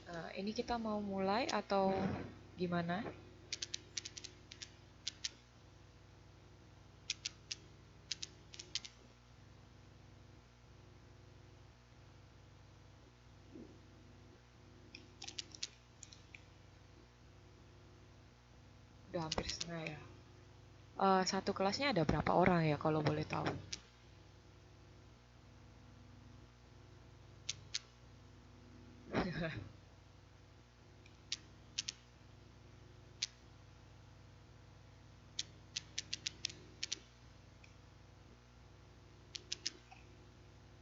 Ini kita mau mulai atau gimana? Udah hampir setengah ya. Satu kelasnya ada berapa orang ya kalau boleh tahu?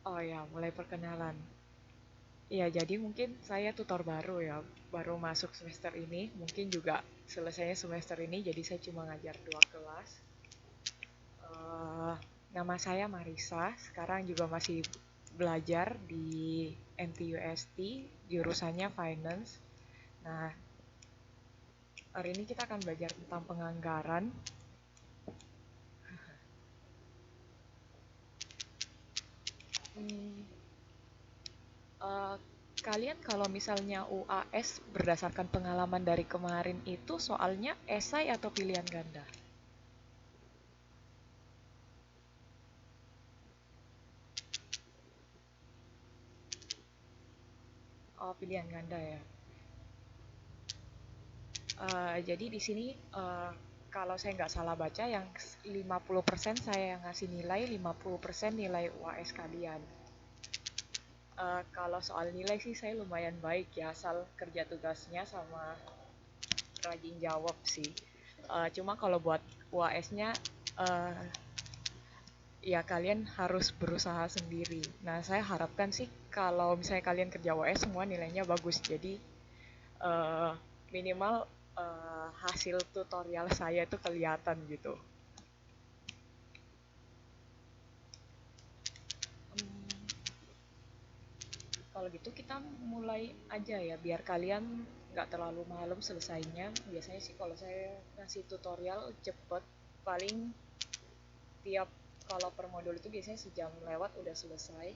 Oh ya, mulai perkenalan. Ya, jadi mungkin saya tutor baru ya, baru masuk semester ini, mungkin juga selesainya semester ini, jadi saya cuma ngajar 2 kelas. Eh, Nama saya Marisa, sekarang juga masih belajar di NTUST, jurusannya Finance. Nah, hari ini kita akan belajar tentang penganggaran. Hmm, eh, Kalian kalau misalnya UAS berdasarkan pengalaman dari kemarin itu soalnya esai atau pilihan ganda? Oh, pilihan ganda ya. Jadi di sini kalau saya nggak salah baca yang 50% saya yang ngasih nilai, 50% nilai UAS kalian. Kalau soal nilai sih saya lumayan baik ya, asal kerja tugasnya sama rajin jawab sih. Cuma kalau buat UAS-nya ya kalian harus berusaha sendiri. Nah, saya harapkan sih kalau misalnya kalian kerja UAS semua nilainya bagus. Jadi eh, minimal hasil tutorial saya itu kelihatan gitu. Hmm, Kalau gitu kita mulai aja ya, biar kalian nggak terlalu malam selesainya. Biasanya sih kalau saya ngasih tutorial cepet, paling tiap kalau per modul itu biasanya sejam lewat udah selesai.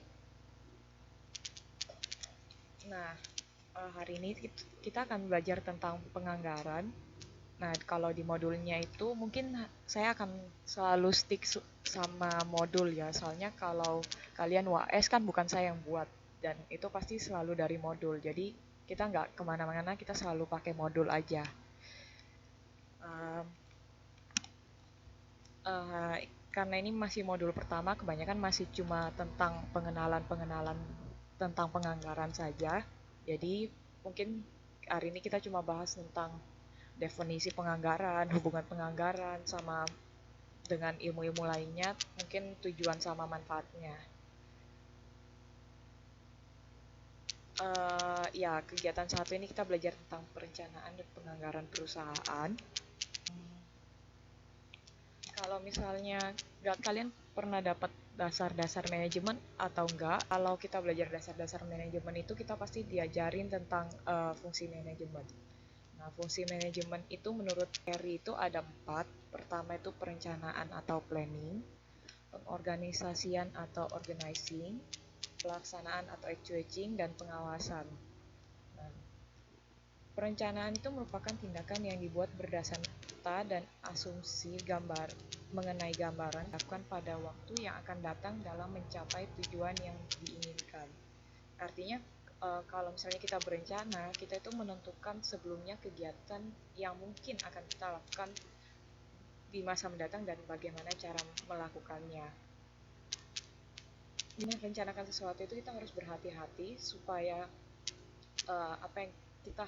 Nah, hari ini kita akan belajar tentang penganggaran. Nah, kalau di modulnya itu mungkin saya akan selalu stick sama modul ya. Soalnya kalau kalian UAS kan bukan saya yang buat. Dan itu pasti selalu dari modul. Jadi kita nggak kemana-mana, kita selalu pakai modul aja. Um, karena ini masih modul pertama, kebanyakan masih cuma tentang pengenalan-pengenalan tentang penganggaran saja. Jadi mungkin hari ini kita cuma bahas tentang definisi penganggaran, hubungan penganggaran, sama dengan ilmu-ilmu lainnya, mungkin tujuan sama manfaatnya. Ya, kegiatan satu ini kita belajar tentang perencanaan dan penganggaran perusahaan. Kalau misalnya nggak kalian pernah dapat dasar-dasar manajemen atau enggak, kalau kita belajar dasar-dasar manajemen itu kita pasti diajarin tentang fungsi manajemen. Nah, fungsi manajemen itu menurut Perry itu ada 4. Pertama itu perencanaan atau planning, pengorganisasian atau organizing, pelaksanaan atau actuating, dan pengawasan. Nah, perencanaan itu merupakan tindakan yang dibuat berdasarkan data dan asumsi mengenai gambaran dilakukan pada waktu yang akan datang dalam mencapai tujuan yang diinginkan. Artinya kalau misalnya kita berencana, kita itu menentukan sebelumnya kegiatan yang mungkin akan kita lakukan di masa mendatang dan bagaimana cara melakukannya. Dengan merencanakan sesuatu itu kita harus berhati-hati supaya apa yang kita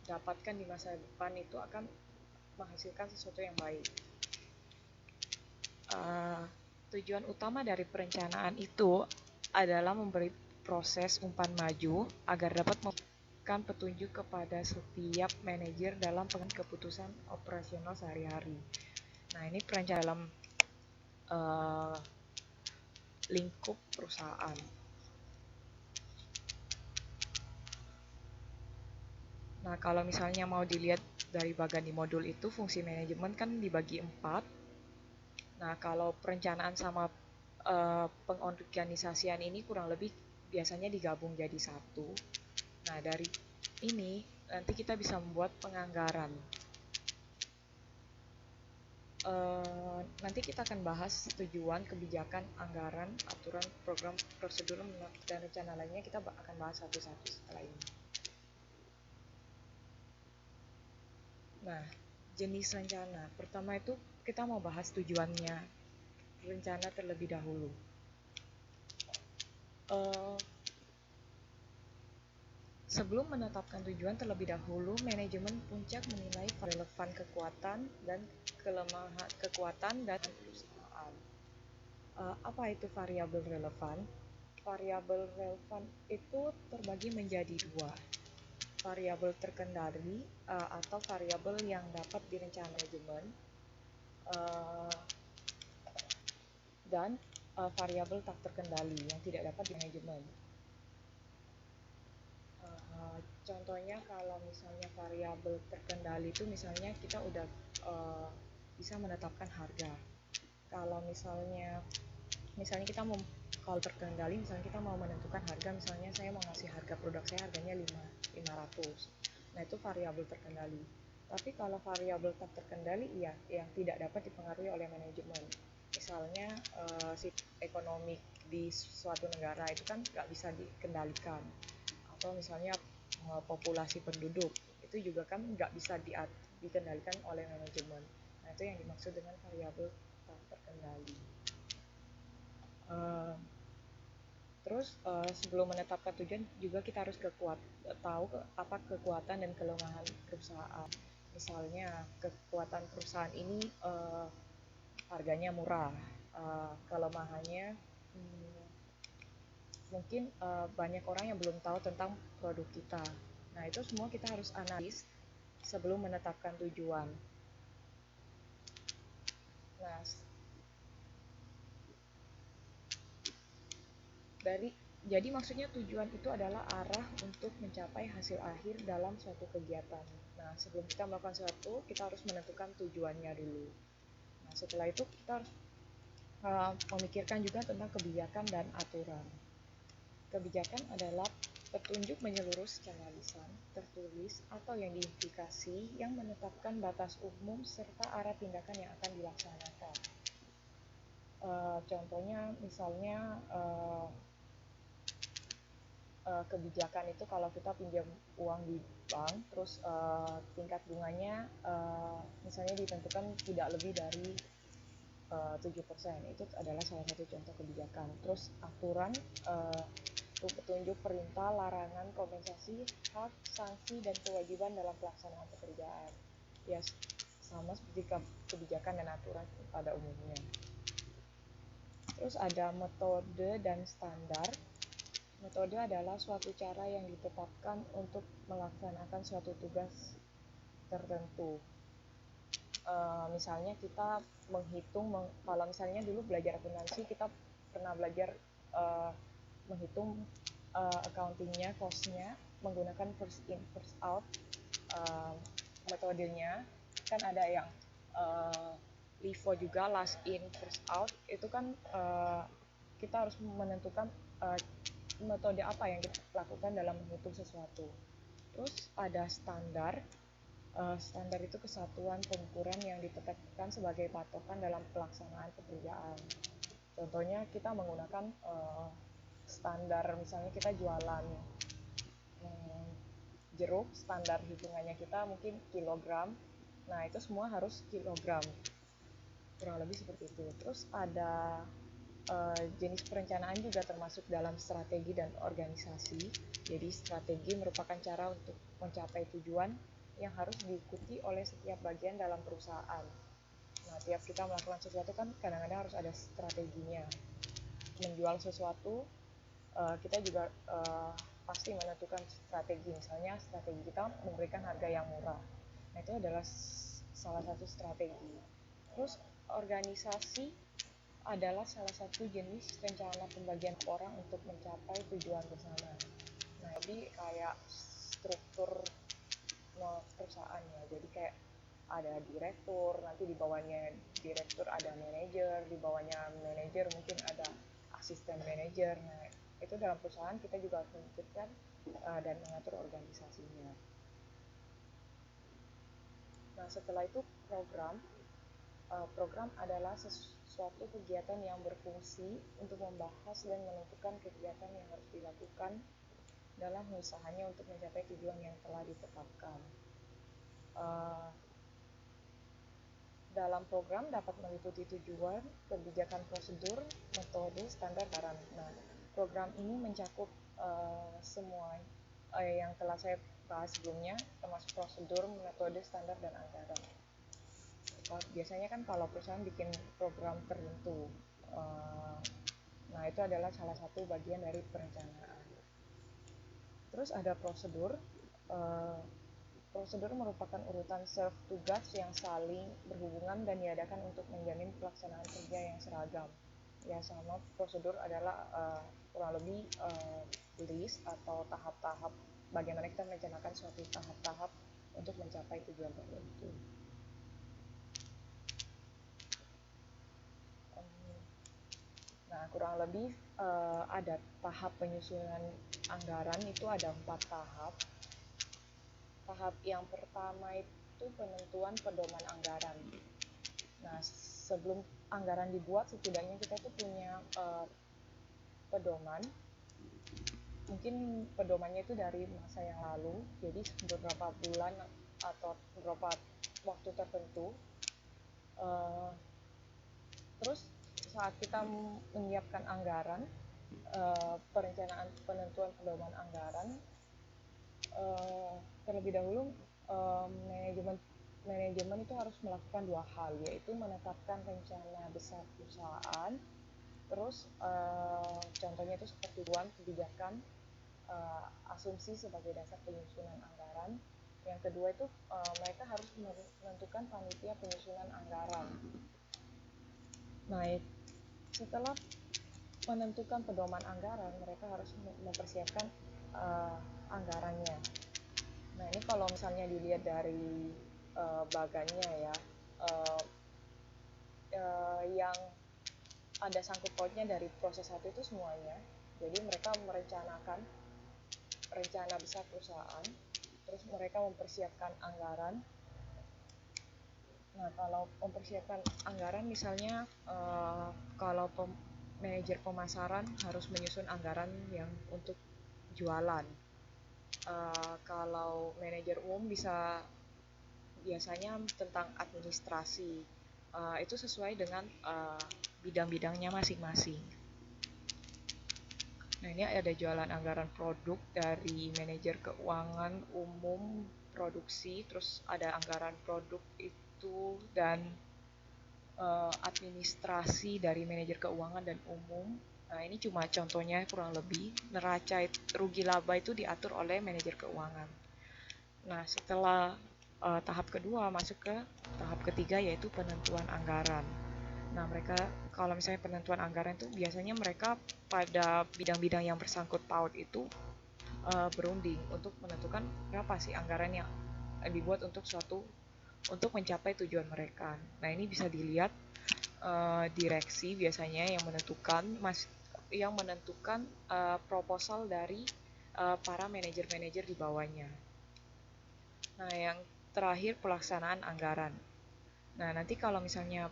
dapatkan di masa depan itu akan menghasilkan sesuatu yang baik. Uh, Tujuan utama dari perencanaan itu adalah memberi proses umpan maju agar dapat memberikan petunjuk kepada setiap manajer dalam pengambilan keputusan operasional sehari-hari. Nah, ini perencanaan dalam uh, lingkup perusahaan. Nah, kalau misalnya mau dilihat dari bagian di modul itu, fungsi manajemen kan dibagi 4. Nah, kalau perencanaan sama pengorganisasian ini kurang lebih biasanya digabung jadi satu. Nah, dari ini nanti kita bisa membuat penganggaran. Nanti kita akan bahas tujuan, kebijakan, anggaran, aturan, program, prosedur, dan rencana lainnya. Kita akan bahas satu-satu setelah ini. Nah, jenis rencana. Pertama itu kita mau bahas tujuannya, rencana terlebih dahulu. Sebelum menetapkan tujuan terlebih dahulu, manajemen puncak menilai relevan kekuatan dan kelemahan perusahaan. Apa itu variabel relevan? Variabel relevan itu terbagi menjadi dua, variabel terkendali atau variabel yang dapat direncanakan manajemen, dan variabel tak terkendali yang tidak dapat dimanajemen. Contohnya kalau misalnya variabel terkendali itu misalnya kita udah bisa menetapkan harga. Kalau misalnya kita mau, kalau terkendali misalnya kita mau menentukan harga, misalnya saya mau ngasih harga produk saya harganya 500. Nah, itu variabel terkendali. Tapi kalau variabel tak terkendali ya yang tidak dapat dipengaruhi oleh manajemen. Misalnya ekonomi di suatu negara itu kan nggak bisa dikendalikan, atau misalnya populasi penduduk itu juga kan nggak bisa dikendalikan oleh manajemen. Nah, itu yang dimaksud dengan variabel tak terkendali. Terus sebelum menetapkan tujuan juga kita harus tahu apa kekuatan dan kelemahan perusahaan. Misalnya kekuatan perusahaan ini harganya murah, kelemahannya mungkin banyak orang yang belum tahu tentang produk kita. Nah, itu semua kita harus analis sebelum menetapkan tujuan. Nah, jadi maksudnya tujuan itu adalah arah untuk mencapai hasil akhir dalam suatu kegiatan. Nah, sebelum kita melakukan sesuatu, kita harus menentukan tujuannya dulu. Nah, setelah itu kita harus memikirkan juga tentang kebijakan dan aturan. Kebijakan adalah petunjuk menyeluruh secara lisan, tertulis, atau yang diimplikasi yang menetapkan batas umum serta arah tindakan yang akan dilaksanakan. Contohnya misalnya kebijakan itu kalau kita pinjam uang di bank, terus tingkat bunganya misalnya ditentukan tidak lebih dari 7%. Itu adalah salah satu contoh kebijakan. Terus aturan, petunjuk, perintah, larangan, kompensasi, hak, sanksi, dan kewajiban dalam pelaksanaan pekerjaan. Ya, sama seperti kebijakan dan aturan pada umumnya. Terus ada metode dan standar. Metode adalah suatu cara yang ditetapkan untuk melaksanakan suatu tugas tertentu. Misalnya kita menghitung, kalau misalnya dulu belajar akuntansi, kita pernah belajar menghitung accountingnya, costnya menggunakan first in first out metodenya. Kan ada yang LIFO juga, last in first out. Itu kan kita harus menentukan metode apa yang kita lakukan dalam menghitung sesuatu. Terus ada standar. Standar itu kesatuan pengukuran yang ditetapkan sebagai patokan dalam pelaksanaan pekerjaan. Contohnya kita menggunakan standar, misalnya kita jualan jeruk, standar hitungannya kita mungkin kilogram. Nah, itu semua harus kilogram, kurang lebih seperti itu. Terus ada jenis perencanaan juga termasuk dalam strategi dan organisasi. Jadi strategi merupakan cara untuk mencapai tujuan yang harus diikuti oleh setiap bagian dalam perusahaan. Nah, tiap kita melakukan sesuatu kan kadang-kadang harus ada strateginya. Menjual sesuatu, kita juga pasti menentukan strategi. Misalnya strategi kita memberikan harga yang murah. Nah, itu adalah salah satu strategi. Terus organisasi adalah salah satu jenis rencana pembagian orang untuk mencapai tujuan bersama. Nah, jadi kayak struktur perusahaan ya. Jadi kayak ada direktur, nanti di bawahnya direktur ada manajer, di bawahnya manajer mungkin ada asisten manajer. Nah, Itu dalam perusahaan kita juga harus memikirkan dan mengatur organisasinya. Nah, setelah itu program adalah sesuatu kegiatan yang berfungsi untuk membahas dan menentukan kegiatan yang harus dilakukan dalam usahanya untuk mencapai tujuan yang telah ditetapkan. Dalam program dapat meliputi tujuan, kebijakan, prosedur, metode, standar, anggaran. Nah, program ini mencakup semua yang telah saya bahas sebelumnya, termasuk prosedur, metode, standar, dan anggaran. Biasanya kan kalau perusahaan bikin program tertentu, nah itu adalah salah satu bagian dari perencanaan. Terus ada prosedur. Prosedur merupakan urutan serve tugas yang saling berhubungan dan diadakan untuk menjamin pelaksanaan kerja yang seragam. Ya, sama prosedur adalah kurang lebih list atau tahap-tahap bagaimana kita merencanakan suatu tahap-tahap untuk mencapai tujuan tertentu. Nah, kurang lebih ada tahap penyusunan anggaran itu ada 4 tahap. Tahap yang pertama itu penentuan pedoman anggaran. Nah, sebelum anggaran dibuat, setidaknya kita tuh punya pedoman. Mungkin pedomannya itu dari masa yang lalu, jadi beberapa bulan atau beberapa waktu tertentu. Terus saat kita menyiapkan anggaran, perencanaan penentuan pedoman anggaran, terlebih dahulu manajemen itu harus melakukan 2 hal, yaitu menetapkan rencana besar perusahaan. Terus contohnya itu seperti tujuan, kebijakan, asumsi sebagai dasar penyusunan anggaran. Yang kedua itu mereka harus menentukan panitia penyusunan anggaran. Nah, setelah menentukan pedoman anggaran, mereka harus mempersiapkan anggarannya. Nah, ini kalau misalnya dilihat dari bagannya ya, yang ada sangkut pautnya dari proses satu itu semuanya. Jadi mereka merencanakan rencana besar perusahaan, terus mereka mempersiapkan anggaran. Nah, kalau mempersiapkan anggaran misalnya kalau manajer pemasaran harus menyusun anggaran yang untuk jualan. Kalau manajer umum biasanya tentang administrasi. Itu sesuai dengan bidang-bidangnya masing-masing. Nah, ini ada jualan anggaran produk dari manajer keuangan umum produksi, terus ada anggaran produk itu dan administrasi dari manajer keuangan dan umum. Nah, ini cuma contohnya kurang lebih. Neraca rugi laba itu diatur oleh manajer keuangan. Nah, setelah tahap kedua masuk ke tahap ketiga, yaitu penentuan anggaran. Nah, mereka kalau misalnya penentuan anggaran itu biasanya mereka pada bidang-bidang yang bersangkut paut itu berunding untuk menentukan berapa sih anggaran yang dibuat untuk mencapai tujuan mereka. Nah, ini bisa dilihat direksi biasanya yang menentukan proposal dari para manajer-manajer di bawahnya. Nah, yang terakhir pelaksanaan anggaran. Nah, nanti kalau misalnya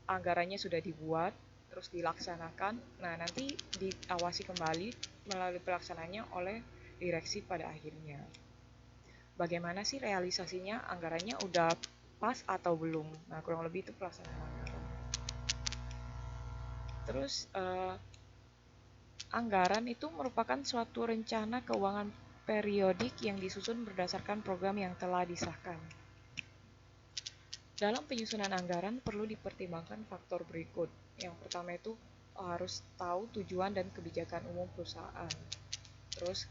anggarannya sudah dibuat, terus dilaksanakan, nah nanti diawasi kembali melalui pelaksanaannya oleh direksi pada akhirnya. Bagaimana sih realisasinya, anggarannya udah pas atau belum? Nah, kurang lebih itu pelaksanaan anggaran. Terus anggaran itu merupakan suatu rencana keuangan periodik yang disusun berdasarkan program yang telah disahkan. Dalam penyusunan anggaran perlu dipertimbangkan faktor berikut. Yang pertama itu harus tahu tujuan dan kebijakan umum perusahaan. Terus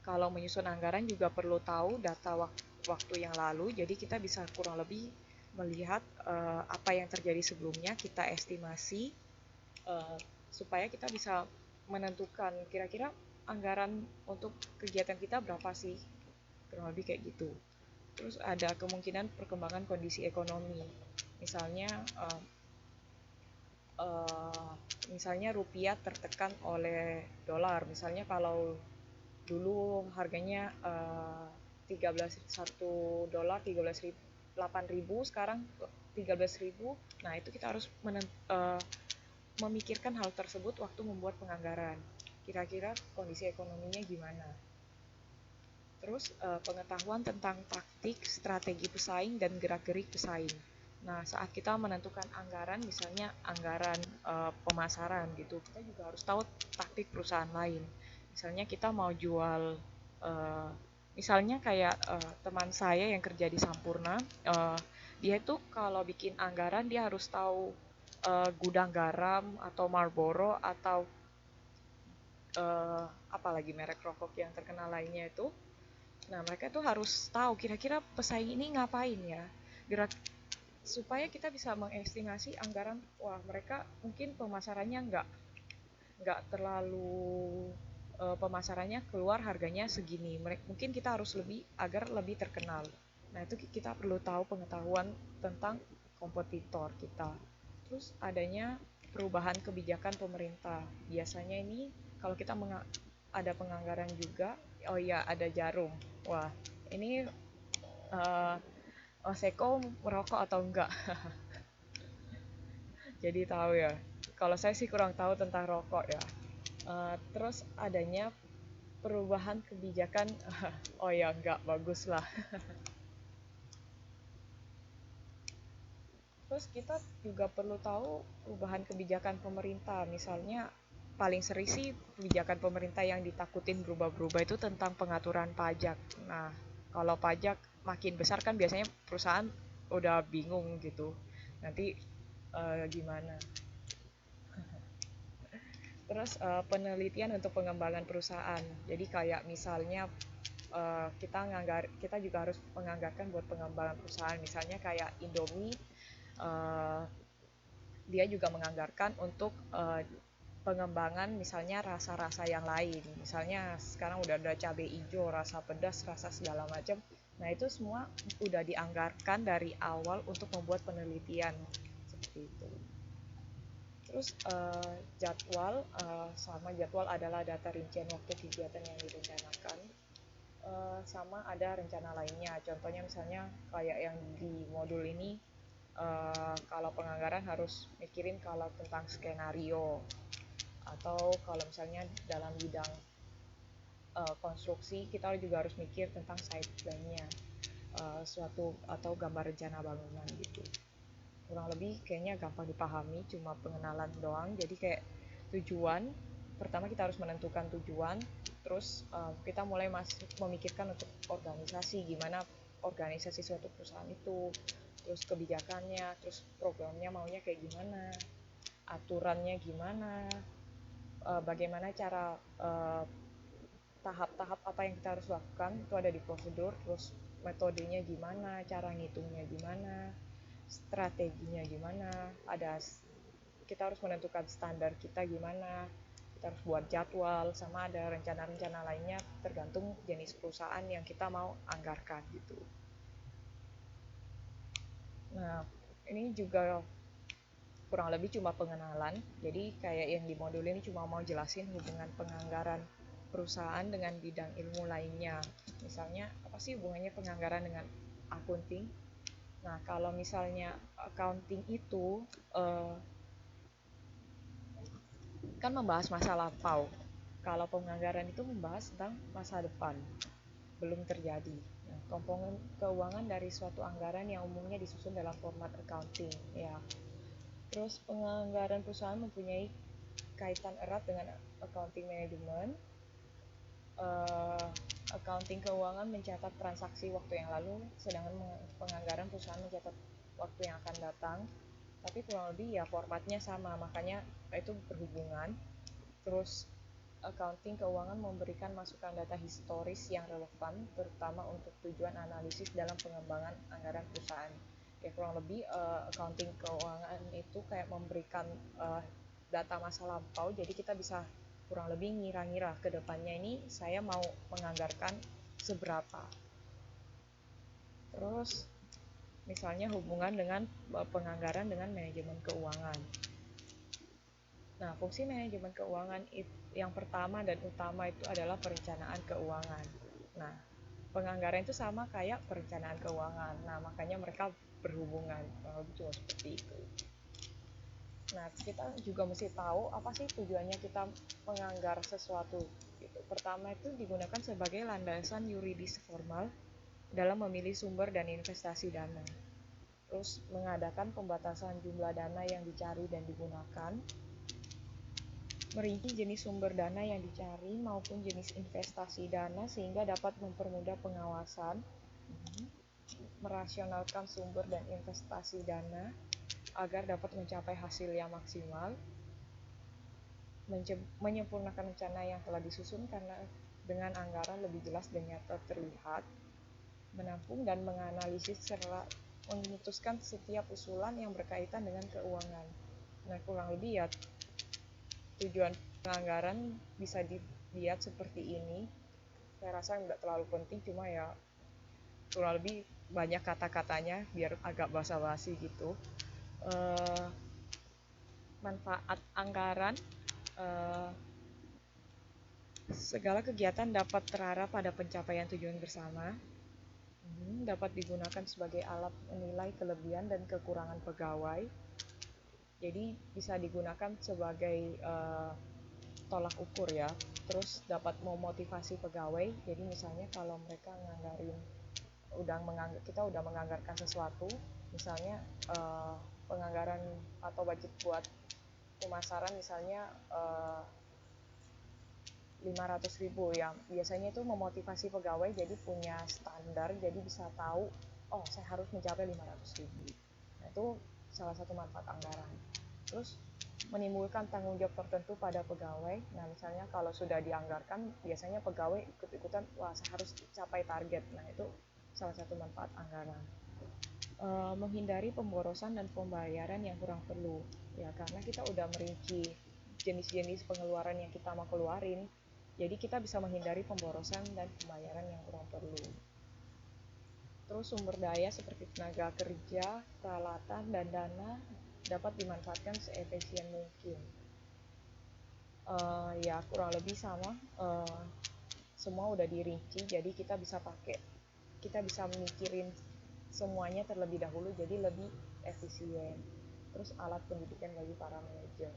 kalau menyusun anggaran juga perlu tahu data waktu yang lalu. Jadi kita bisa kurang lebih melihat apa yang terjadi sebelumnya, kita estimasi supaya kita bisa menentukan kira-kira anggaran untuk kegiatan kita berapa sih, kurang lebih kayak gitu. Terus ada kemungkinan perkembangan kondisi ekonomi, misalnya eh, misalnya rupiah tertekan oleh dolar. Misalnya kalau dulu harganya 1 dolar 8.000, sekarang 13.000. Nah, itu kita harus memikirkan hal tersebut waktu membuat penganggaran. Kira-kira kondisi ekonominya gimana? Terus pengetahuan tentang taktik, strategi pesaing, dan gerak-gerik pesaing. Nah, saat kita menentukan anggaran, misalnya anggaran pemasaran gitu, kita juga harus tahu taktik perusahaan lain. Misalnya kita mau jual, uh, misalnya kayak teman saya yang kerja di Sampurna, dia itu kalau bikin anggaran dia harus tahu gudang garam atau Marlboro atau apalagi merek rokok yang terkenal lainnya itu. Nah, mereka tuh harus tahu kira-kira pesaing ini ngapain ya, gerak, supaya kita bisa mengestimasi anggaran. Wah, mereka mungkin pemasarannya nggak terlalu pemasarannya keluar harganya segini. Mungkin kita harus lebih agar lebih terkenal. Nah, itu kita perlu tahu pengetahuan tentang kompetitor kita. Terus adanya perubahan kebijakan pemerintah. Biasanya ini kalau kita ada penganggaran juga. Oh iya, ada jarum. Wah, ini uh, Seko merokok atau enggak? Jadi tahu ya. Kalau saya sih kurang tahu tentang rokok ya. Terus adanya perubahan kebijakan. Oh ya, enggak bagus lah. Terus kita juga perlu tahu perubahan kebijakan pemerintah. Misalnya paling sering sih kebijakan pemerintah yang ditakutin berubah-berubah itu tentang pengaturan pajak. Nah, kalau pajak makin besar kan biasanya perusahaan udah bingung gitu. Nanti gimana? Terus penelitian untuk pengembangan perusahaan. Jadi kayak misalnya kita juga harus menganggarkan buat pengembangan perusahaan. Misalnya kayak Indomie, uh, dia juga menganggarkan untuk pengembangan misalnya rasa-rasa yang lain. Misalnya sekarang udah ada cabai hijau, rasa pedas, rasa segala macam. Nah, itu semua udah dianggarkan dari awal untuk membuat penelitian seperti itu. Terus jadwal adalah data rincian waktu kegiatan yang direncanakan. Sama ada rencana lainnya. Contohnya misalnya kayak yang di modul ini, kalau penganggaran harus mikirin kalau tentang skenario, atau kalau misalnya dalam bidang konstruksi kita juga harus mikir tentang site plan-nya, suatu atau gambar rencana bangunan gitu. Kurang lebih kayaknya gampang dipahami, cuma pengenalan doang. Jadi kayak tujuan, pertama kita harus menentukan tujuan, terus kita mulai memikirkan untuk organisasi, gimana organisasi suatu perusahaan itu, terus kebijakannya, terus programnya maunya kayak gimana, aturannya gimana, bagaimana cara tahap-tahap apa yang kita harus lakukan itu ada di prosedur, terus metodenya gimana, cara ngitungnya gimana, strateginya gimana, kita harus menentukan standar kita gimana, kita harus buat jadwal, sama ada rencana-rencana lainnya tergantung jenis perusahaan yang kita mau anggarkan gitu. Nah, ini juga kurang lebih cuma pengenalan. Jadi kayak yang di modul ini cuma mau jelasin hubungan penganggaran perusahaan dengan bidang ilmu lainnya. Misalnya apa sih hubungannya penganggaran dengan accounting? Nah, kalau misalnya accounting itu kan membahas masa lampau. Kalau penganggaran itu membahas tentang masa depan, belum terjadi. Nah, komponen keuangan dari suatu anggaran yang umumnya disusun dalam format accounting, ya. Terus penganggaran perusahaan mempunyai kaitan erat dengan accounting management. Accounting keuangan mencatat transaksi waktu yang lalu, sedangkan penganggaran perusahaan mencatat waktu yang akan datang. Tapi kurang lebih ya formatnya sama, makanya itu berhubungan. Terus accounting keuangan memberikan masukan data historis yang relevan, terutama untuk tujuan analisis dalam pengembangan anggaran perusahaan. Ya kurang lebih accounting keuangan itu kayak memberikan data masa lampau, jadi kita bisa kurang lebih ngira-ngira ke depannya ini saya mau menganggarkan seberapa. Terus misalnya hubungan dengan penganggaran dengan manajemen keuangan. Nah, fungsi manajemen keuangan yang pertama dan utama itu adalah perencanaan keuangan. Nah, penganggaran itu sama kayak perencanaan keuangan. Nah, makanya mereka berhubungan. Kalau cuma seperti itu. Nah, kita juga mesti tahu apa sih tujuannya kita menganggar sesuatu. Gitu. Pertama itu digunakan sebagai landasan yuridis formal dalam memilih sumber dan investasi dana. Terus mengadakan pembatasan jumlah dana yang dicari dan digunakan, merinci jenis sumber dana yang dicari maupun jenis investasi dana sehingga dapat mempermudah pengawasan, merasionalkan sumber dan investasi dana agar dapat mencapai hasil yang maksimal, menyempurnakan rencana yang telah disusun karena dengan anggaran lebih jelas dan nyata terlihat, menampung dan menganalisis serta memutuskan setiap usulan yang berkaitan dengan keuangan. Nah, kurang lebih ya tujuan penganggaran bisa dilihat seperti ini. Saya rasa nggak terlalu penting, cuma ya kurang lebih banyak kata-katanya biar agak basa-basi gitu. Manfaat anggaran, segala kegiatan dapat terarah pada pencapaian tujuan bersama, dapat digunakan sebagai alat menilai kelebihan dan kekurangan pegawai, jadi bisa digunakan sebagai tolak ukur ya. Terus dapat memotivasi pegawai, jadi misalnya kalau mereka kita udah menganggarkan sesuatu, misalnya penganggaran atau budget buat pemasaran misalnya 500.000 ya, biasanya itu memotivasi pegawai jadi punya standar, jadi bisa tahu oh saya harus mencapai 500.000. Nah, itu salah satu manfaat anggaran. Terus menimbulkan tanggung jawab tertentu pada pegawai. Nah, misalnya kalau sudah dianggarkan, biasanya pegawai ikut-ikutan, wah saya harus capai target. Nah, itu salah satu manfaat anggaran. Menghindari pemborosan dan pembayaran yang kurang perlu. Ya, karena kita udah merinci jenis-jenis pengeluaran yang kita mau keluarin, jadi kita bisa menghindari pemborosan dan pembayaran yang kurang perlu. Terus sumber daya seperti tenaga kerja, peralatan, dan dana dapat dimanfaatkan seefisien mungkin. Ya kurang lebih sama, semua udah dirinci, jadi kita bisa mikirin semuanya terlebih dahulu, jadi lebih efisien. Terus alat pendidikan bagi para manajer,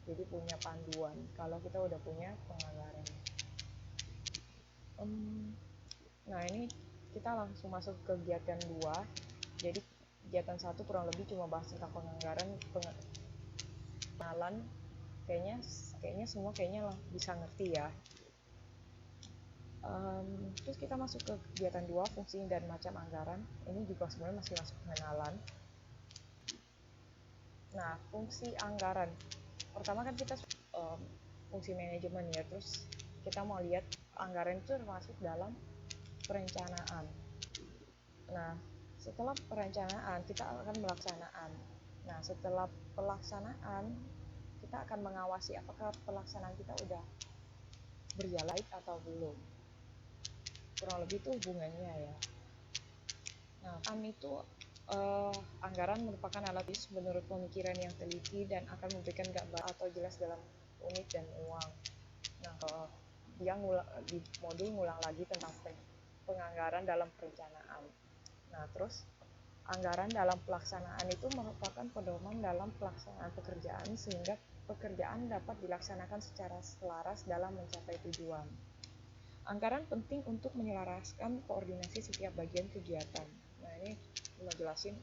jadi punya panduan kalau kita udah punya penganggaran. Nah, ini kita langsung masuk ke kegiatan 2. Jadi kegiatan 1 kurang lebih cuma bahas tentang penganggaran, pengenalan. Kayaknya semua lah bisa ngerti ya. Terus kita masuk ke kegiatan 2, fungsi dan macam anggaran. Ini juga sebenarnya masih masuk pengenalan. Nah, fungsi anggaran. Pertama kan kita fungsi manajemen ya, terus kita mau lihat anggaran itu termasuk dalam perencanaan. Nah, setelah perencanaan kita akan pelaksanaan. Nah, setelah pelaksanaan kita akan mengawasi apakah pelaksanaan kita udah berjalan atau belum. Kurang lebih itu hubungannya ya. Nah, itu anggaran merupakan alat menurut pemikiran yang teliti dan akan memberikan gambar atau jelas dalam unit dan uang. Nah, kalau dia di modul ngulang lagi tentang penganggaran dalam perencanaan. Nah, terus anggaran dalam pelaksanaan itu merupakan pedoman dalam pelaksanaan pekerjaan sehingga pekerjaan dapat dilaksanakan secara selaras dalam mencapai tujuan. Anggaran penting untuk menyelaraskan koordinasi setiap bagian kegiatan. Nah, ini mau jelasin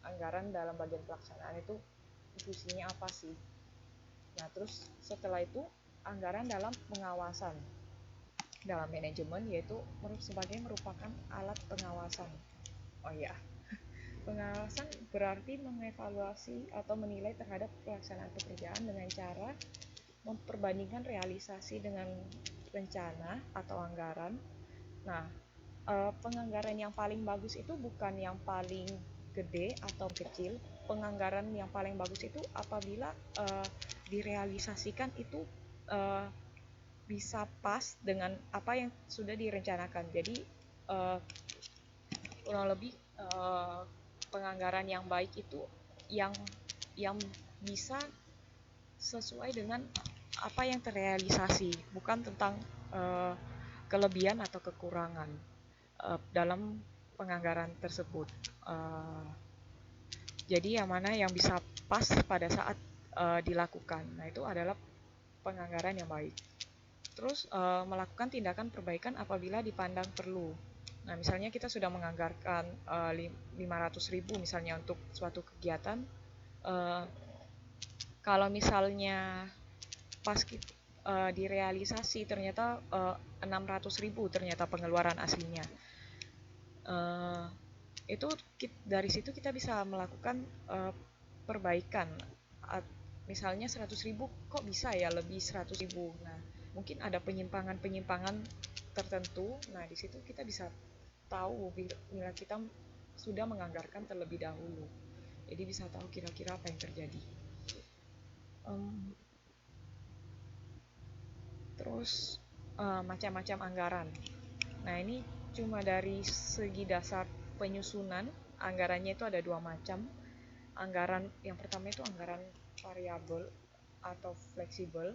anggaran dalam bagian pelaksanaan itu fungsinya apa sih. Nah, terus setelah itu anggaran dalam pengawasan dalam manajemen, yaitu merupakan alat pengawasan. Oh ya, pengawasan berarti mengevaluasi atau menilai terhadap pelaksanaan pekerjaan dengan cara memperbandingkan realisasi dengan rencana atau anggaran. Nah, penganggaran yang paling bagus itu bukan yang paling gede atau kecil. Penganggaran yang paling bagus itu apabila direalisasikan itu bisa pas dengan apa yang sudah direncanakan. Jadi kurang lebih penganggaran yang baik itu yang bisa sesuai dengan apa yang terrealisasi, bukan tentang kelebihan atau kekurangan dalam penganggaran tersebut. Jadi yang mana yang bisa pas pada saat dilakukan. Nah, itu adalah penganggaran yang baik. Terus melakukan tindakan perbaikan apabila dipandang perlu. Nah, misalnya kita sudah menganggarkan 500.000 misalnya untuk suatu kegiatan. Kalau misalnya pas direalisasi ternyata 600.000 ternyata pengeluaran aslinya. Itu dari situ kita bisa melakukan perbaikan. Misalnya 100.000 kok bisa ya lebih 100.000. Nah, mungkin ada penyimpangan-penyimpangan tertentu. Nah, di situ kita bisa tahu bila kita sudah menganggarkan terlebih dahulu. Jadi bisa tahu kira-kira apa yang terjadi. Terus macam-macam anggaran. Nah, ini cuma dari segi dasar penyusunan. Anggarannya itu ada 2 macam. Anggaran yang pertama itu anggaran variabel atau fleksibel.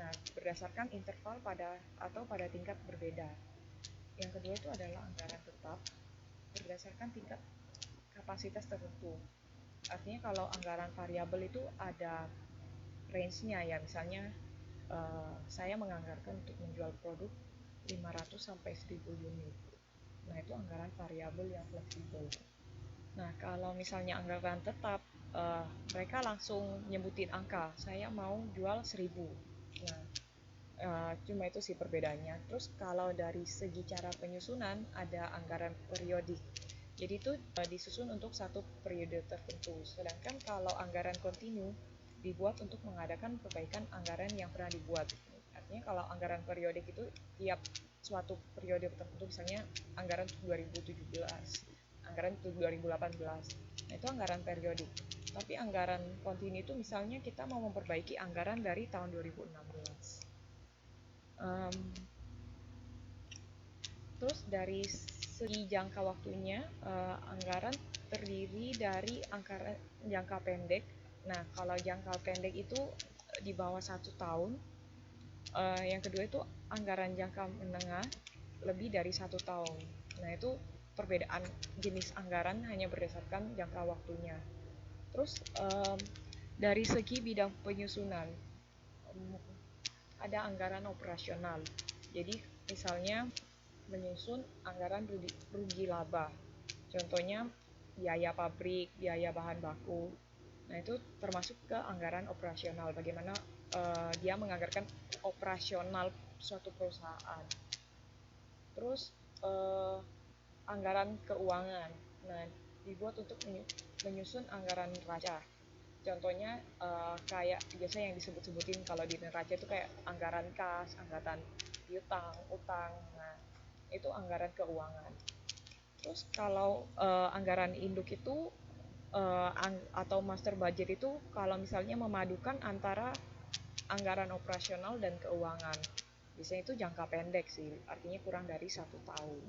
Nah, berdasarkan interval pada tingkat berbeda. Yang kedua itu adalah anggaran tetap berdasarkan tingkat kapasitas tertentu. Artinya kalau anggaran variabel itu ada range-nya ya, misalnya saya menganggarkan untuk menjual produk 500 sampai 1000 unit. Nah, itu anggaran variabel yang fleksibel. Nah, kalau misalnya anggaran tetap, mereka langsung nyebutin angka, saya mau jual 1000. Nah, cuma itu sih perbedaannya. Terus kalau dari segi cara penyusunan ada anggaran periodik. Jadi itu disusun untuk satu periode tertentu. Sedangkan kalau anggaran kontinu dibuat untuk mengadakan perbaikan anggaran yang pernah dibuat. Artinya kalau anggaran periodik itu tiap suatu periode tertentu, misalnya anggaran 2017, anggaran 2018. Nah, itu anggaran periodik. Tapi anggaran kontinu itu misalnya kita mau memperbaiki anggaran dari tahun 2016. Terus dari segi jangka waktunya, anggaran terdiri dari anggaran jangka pendek. Nah, kalau jangka pendek itu di bawah 1 tahun. Yang kedua itu anggaran jangka menengah lebih dari 1 tahun. Nah, itu perbedaan jenis anggaran hanya berdasarkan jangka waktunya. Terus dari segi bidang penyusunan, ada anggaran operasional. Jadi misalnya menyusun anggaran rugi laba. Contohnya biaya pabrik, biaya bahan baku. Nah, itu termasuk ke anggaran operasional. Bagaimana dia menganggarkan operasional suatu perusahaan. Terus anggaran keuangan. Nah, dibuat untuk menyusun anggaran neraca. Contohnya kayak biasa yang disebut-sebutin kalau di neraca itu kayak anggaran kas, anggaran piutang, utang. Nah, itu anggaran keuangan. Terus kalau anggaran induk itu atau master budget itu kalau misalnya memadukan antara anggaran operasional dan keuangan. Biasanya itu jangka pendek sih, artinya kurang dari 1 tahun.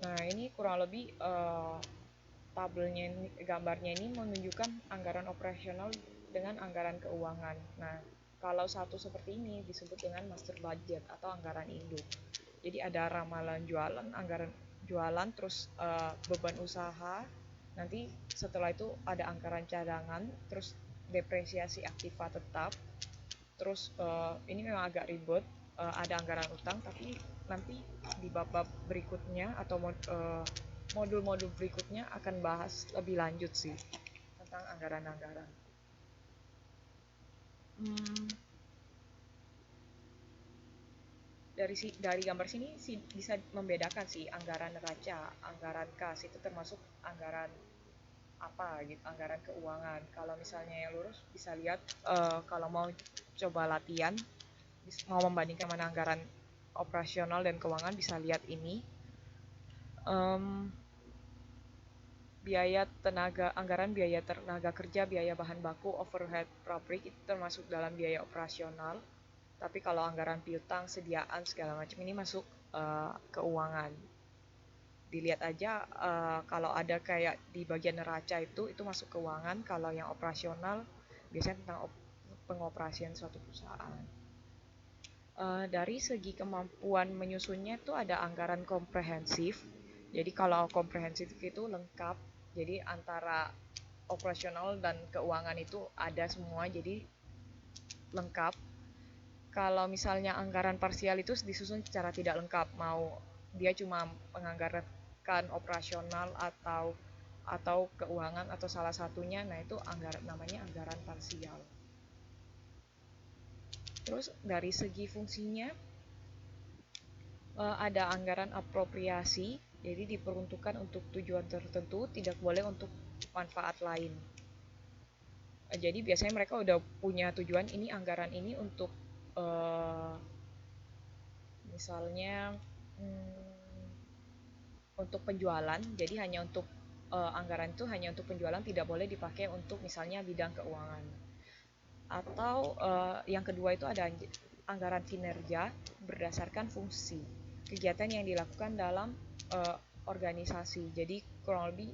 Nah, ini kurang lebih tabelnya, gambarnya ini menunjukkan anggaran operasional dengan anggaran keuangan. Nah, kalau satu seperti ini disebut dengan master budget atau anggaran induk. Jadi ada ramalan jualan, anggaran jualan, terus beban usaha. Nanti setelah itu ada anggaran cadangan, terus depresiasi aktiva tetap. Terus ini memang agak ribet, ada anggaran utang, tapi nanti di bab-bab berikutnya atau modul-modul berikutnya akan bahas lebih lanjut sih tentang anggaran-anggaran. Dari gambar sini sih bisa membedakan sih anggaran neraca, anggaran kas itu termasuk anggaran apa gitu, anggaran keuangan. Kalau misalnya yang lurus bisa lihat kalau mau coba latihan, mau membandingkan mana anggaran operasional dan keuangan, bisa lihat ini. Anggaran biaya tenaga kerja, biaya bahan baku, overhead pabrik itu termasuk dalam biaya operasional. Tapi kalau anggaran piutang, sediaan segala macam ini masuk keuangan. dilihat aja kalau ada kayak di bagian neraca itu masuk keuangan, kalau yang operasional biasanya tentang pengoperasian suatu perusahaan. Dari segi kemampuan menyusunnya itu ada anggaran komprehensif. Jadi kalau komprehensif itu lengkap, jadi antara operasional dan keuangan itu ada semua, jadi lengkap. Kalau misalnya anggaran parsial itu disusun secara tidak lengkap, mau dia cuma menganggarkan operasional atau keuangan atau salah satunya, nah itu namanya anggaran parsial. Terus dari segi fungsinya ada anggaran apropriasi, jadi diperuntukkan untuk tujuan tertentu, tidak boleh untuk manfaat lain. Jadi biasanya mereka udah punya tujuan, ini anggaran ini untuk misalnya untuk penjualan, jadi hanya untuk anggaran itu hanya untuk penjualan, tidak boleh dipakai untuk misalnya bidang keuangan. Atau yang kedua itu ada anggaran kinerja berdasarkan fungsi kegiatan yang dilakukan dalam organisasi. Jadi kurang lebih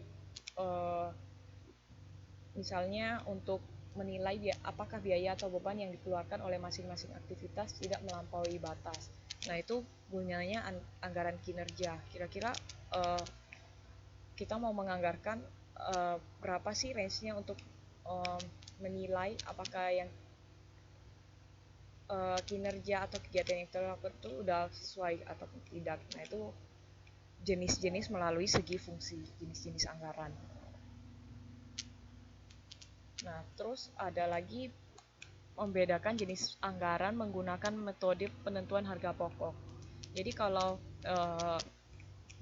misalnya untuk menilai apakah biaya atau beban yang dikeluarkan oleh masing-masing aktivitas tidak melampaui batas. Nah itu gunanya anggaran kinerja. Kira-kira kita mau menganggarkan berapa sih range-nya untuk menilai apakah yang kinerja atau kegiatan yang kita lakukan itu udah sesuai atau tidak. Nah itu jenis-jenis melalui segi fungsi, jenis-jenis anggaran. Nah terus ada lagi membedakan jenis anggaran menggunakan metode penentuan harga pokok. Jadi kalau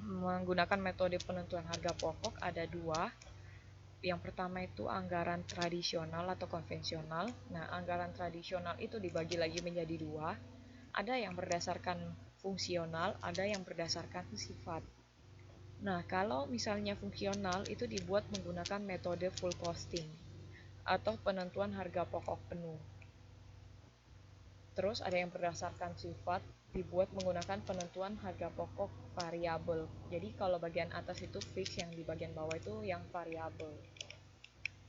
menggunakan metode penentuan harga pokok ada dua. Yang pertama itu anggaran tradisional atau konvensional. Nah, anggaran tradisional itu dibagi lagi menjadi dua. Ada yang berdasarkan fungsional, ada yang berdasarkan sifat. Nah, kalau misalnya fungsional itu dibuat menggunakan metode full costing atau penentuan harga pokok penuh. Terus ada yang berdasarkan sifat, dibuat menggunakan penentuan harga pokok variabel. Jadi kalau bagian atas itu fix, yang di bagian bawah itu yang variabel.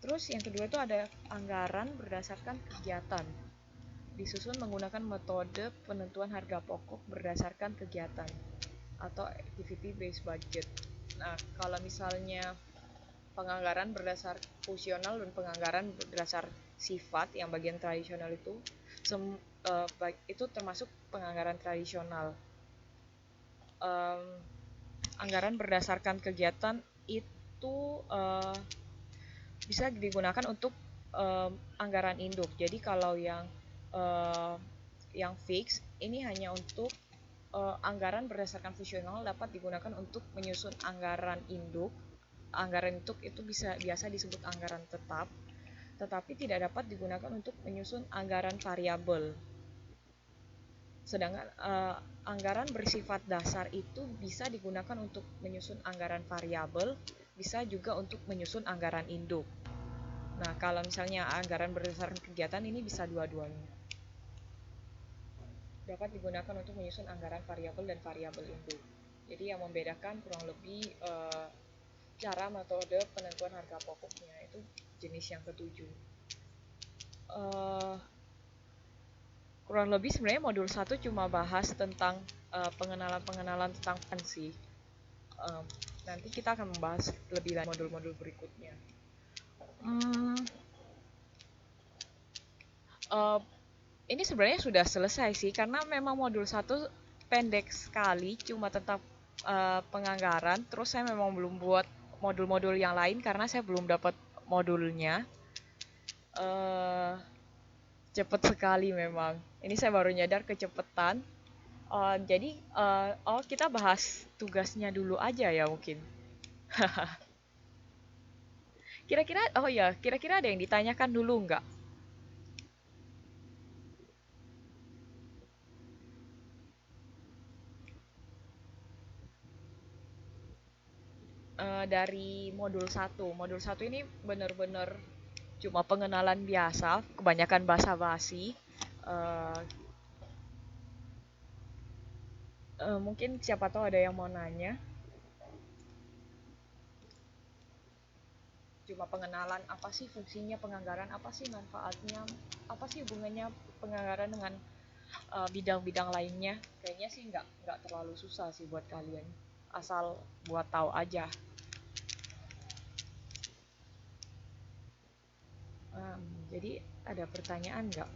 Terus yang kedua itu ada anggaran berdasarkan kegiatan. Disusun menggunakan metode penentuan harga pokok berdasarkan kegiatan atau activity based budget. Nah, kalau misalnya penganggaran berdasar fungsional dan penganggaran berdasar sifat yang bagian tradisional itu itu termasuk penganggaran tradisional. Anggaran berdasarkan kegiatan itu bisa digunakan untuk anggaran induk. Jadi kalau yang fix ini hanya untuk anggaran berdasarkan fungsional dapat digunakan untuk menyusun anggaran induk. Anggaran induk itu biasa disebut anggaran tetap, tetapi tidak dapat digunakan untuk menyusun anggaran variabel. Sedangkan anggaran bersifat dasar itu bisa digunakan untuk menyusun anggaran variabel, bisa juga untuk menyusun anggaran induk. Nah, kalau misalnya anggaran berdasarkan kegiatan ini bisa dua-duanya. Dapat digunakan untuk menyusun anggaran variabel dan variabel induk. Jadi yang membedakan kurang lebih cara metode penentuan harga pokoknya itu jenis yang ketujuh. Kurang lebih sebenarnya modul 1 cuma bahas tentang pengenalan-pengenalan tentang sih. Nanti kita akan membahas lebih lanjut modul-modul berikutnya. Ini sebenarnya sudah selesai sih, karena memang modul 1 pendek sekali, cuma tentang penganggaran. Terus saya memang belum buat modul-modul yang lain karena saya belum dapat modulnya. Cepet sekali memang. Ini saya baru nyadar kecepetan. Jadi kita bahas tugasnya dulu aja ya mungkin. Kira-kira ada yang ditanyakan dulu nggak? Dari modul 1. Modul 1 ini benar-benar cuma pengenalan biasa, kebanyakan basa-basi. Mungkin siapa tahu ada yang mau nanya. cuma pengenalan apa sih fungsinya penganggaran, apa sih manfaatnya, apa sih hubungannya penganggaran dengan bidang-bidang lainnya. Kayaknya sih nggak terlalu susah sih buat kalian, asal buat tahu aja. Jadi ada pertanyaan nggak?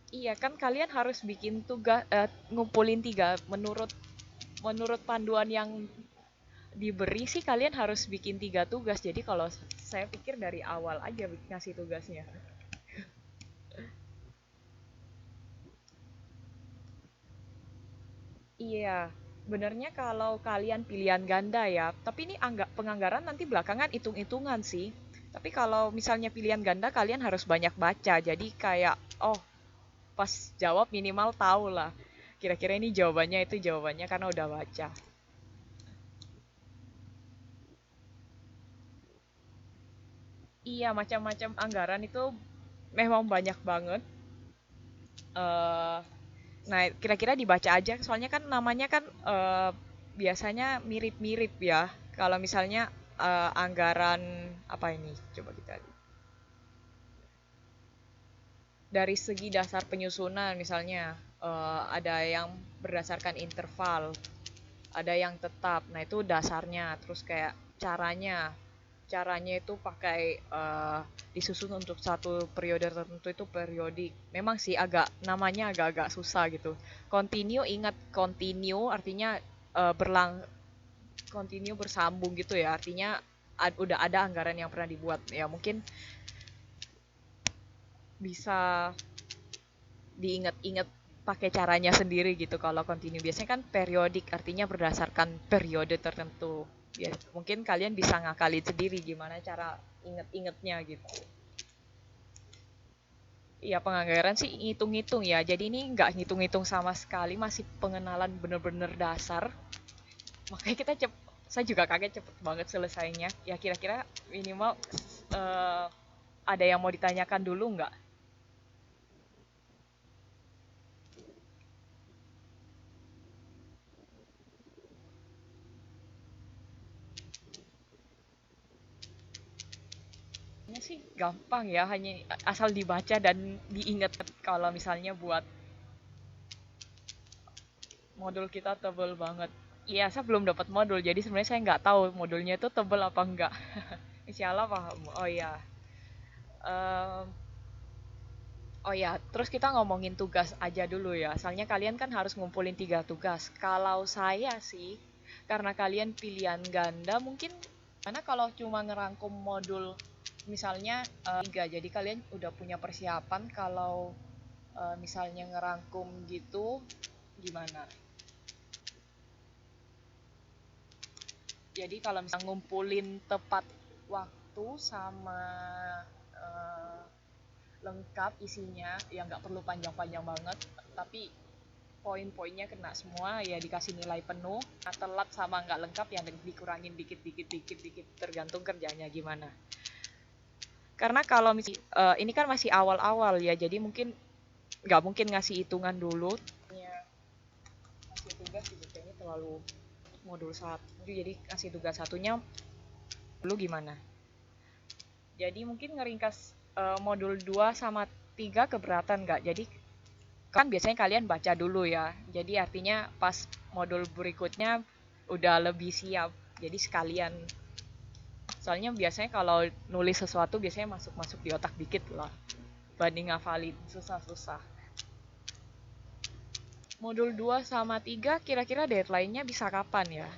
Iya kan kalian harus bikin tugas, ngumpulin tiga menurut menurut panduan yang diberi sih kalian harus bikin tiga tugas. Jadi kalau saya pikir dari awal aja ngasih tugasnya. Iya, benernya kalau kalian pilihan ganda ya. Tapi ini penganggaran nanti belakangan hitung-hitungan sih. Tapi kalau misalnya pilihan ganda kalian harus banyak baca. Jadi kayak oh pas jawab minimal tahu lah. Kira-kira ini jawabannya itu jawabannya karena udah baca. Iya, macam-macam anggaran itu memang banyak banget. eh nah, kira-kira dibaca aja. Soalnya kan namanya kan biasanya mirip-mirip ya. Kalau misalnya anggaran apa ini? Coba kita lihat. Dari segi dasar penyusunan misalnya ada yang berdasarkan interval, ada yang tetap. Nah, itu dasarnya. Terus kayak caranya. Caranya itu pakai disusun untuk satu periode tertentu itu periodik. Memang sih namanya agak-agak susah gitu. Continue, ingat continue artinya berlang continue bersambung gitu ya. Artinya udah ada anggaran yang pernah dibuat. Ya mungkin bisa diingat-ingat pakai caranya sendiri gitu kalau continue. Biasanya kan periodik artinya berdasarkan periode tertentu. Ya, mungkin kalian bisa ngakalin sendiri gimana cara inget-ingetnya gitu. Iya, penganggaran sih ngitung-ngitung ya. Jadi ini nggak ngitung-ngitung sama sekali, masih pengenalan bener-bener dasar. Makanya saya juga kaget cepet banget selesainya. Ya kira-kira minimal eh, ada yang mau ditanyakan dulu nggak? Ini sih gampang ya, hanya asal dibaca dan diingat kalau misalnya buat modul kita tebel banget. Iya, saya belum dapat modul, jadi sebenarnya saya nggak tahu modulnya itu tebel apa enggak. Insya Allah paham. Oh iya. Em, oh ya, terus kita ngomongin tugas aja dulu ya. Soalnya kalian kan harus ngumpulin tiga tugas. Kalau saya sih, karena kalian pilihan ganda, mungkin karena kalau cuma ngerangkum modul misalnya tiga, jadi kalian udah punya persiapan kalau misalnya ngerangkum gitu, gimana? Jadi kalau misalnya ngumpulin tepat waktu sama eh, lengkap isinya, ya nggak perlu panjang-panjang banget, tapi poin-poinnya kena semua, ya dikasih nilai penuh. Nah, telat sama nggak lengkap ya dikurangin dikit-dikit dikit-dikit tergantung kerjanya gimana. Karena kalau misalnya ini kan masih awal-awal ya, jadi mungkin nggak mungkin ngasih hitungan dulu. Ya, ngasih tugas juga kayaknya terlalu modul satu, jadi kasih tugas satunya dulu gimana. Jadi mungkin ngeringkas modul 2 sama 3 keberatan nggak? Jadi kan biasanya kalian baca dulu ya. Jadi artinya pas modul berikutnya udah lebih siap. Jadi sekalian. Soalnya biasanya kalau nulis sesuatu biasanya masuk-masuk di otak dikit lah. Banding ngafalin, susah-susah. Modul 2 sama 3 kira-kira deadline-nya bisa kapan ya?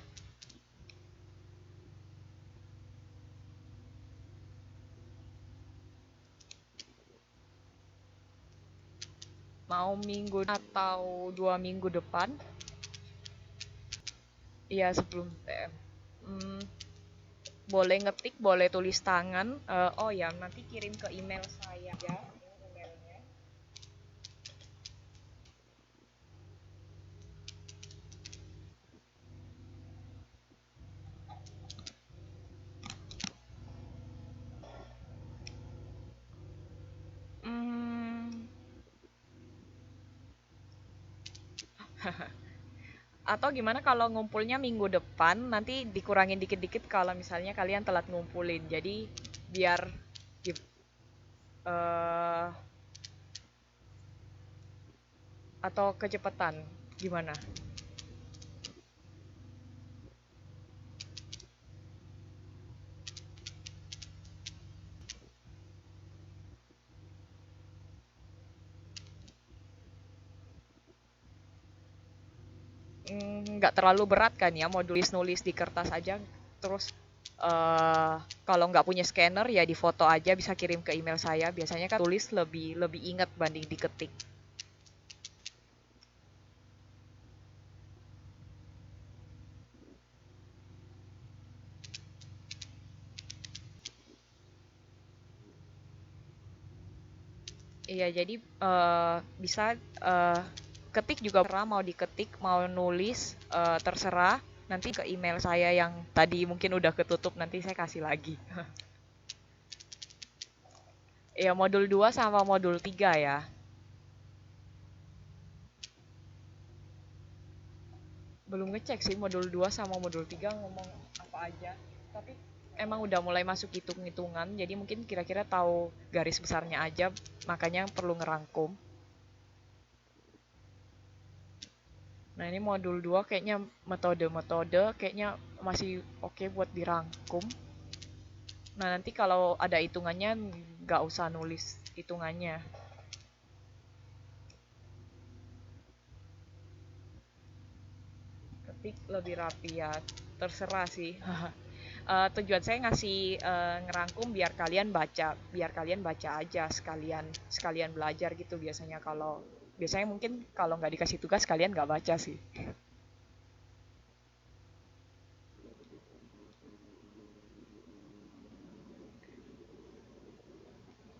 Mau minggu atau 2 minggu depan? Iya sebelum TM. Hmm, boleh ngetik, boleh tulis tangan. Oh ya, nanti kirim ke email saya ya, emailnya. Hmm, Atau gimana kalau ngumpulnya minggu depan, nanti dikurangin dikit-dikit kalau misalnya kalian telat ngumpulin. Jadi biar eh atau kecepatan gimana? Nggak terlalu berat kan ya, mau nulis-nulis di kertas aja, terus kalau nggak punya scanner ya di foto aja bisa kirim ke email saya. Biasanya kan tulis lebih lebih ingat banding diketik. Iya, jadi bisa eh, ketik juga terserah mau diketik, mau nulis terserah. Nanti ke email saya yang tadi mungkin udah ketutup, nanti saya kasih lagi. Ya, modul 2 sama modul 3 ya. Belum ngecek sih modul 2 sama modul 3 ngomong apa aja. Tapi emang udah mulai masuk hitung-hitungan, jadi mungkin kira-kira tahu garis besarnya aja, makanya perlu ngerangkum. Nah, ini modul 2 kayaknya metode-metode kayaknya masih oke buat dirangkum. Nah, nanti kalau ada hitungannya nggak usah nulis hitungannya. Ketik lebih rapi ya, terserah sih. Tujuan saya ngasih ngerangkum biar kalian baca aja sekalian sekalian belajar gitu biasanya biasanya mungkin kalau nggak dikasih tugas kalian nggak baca sih.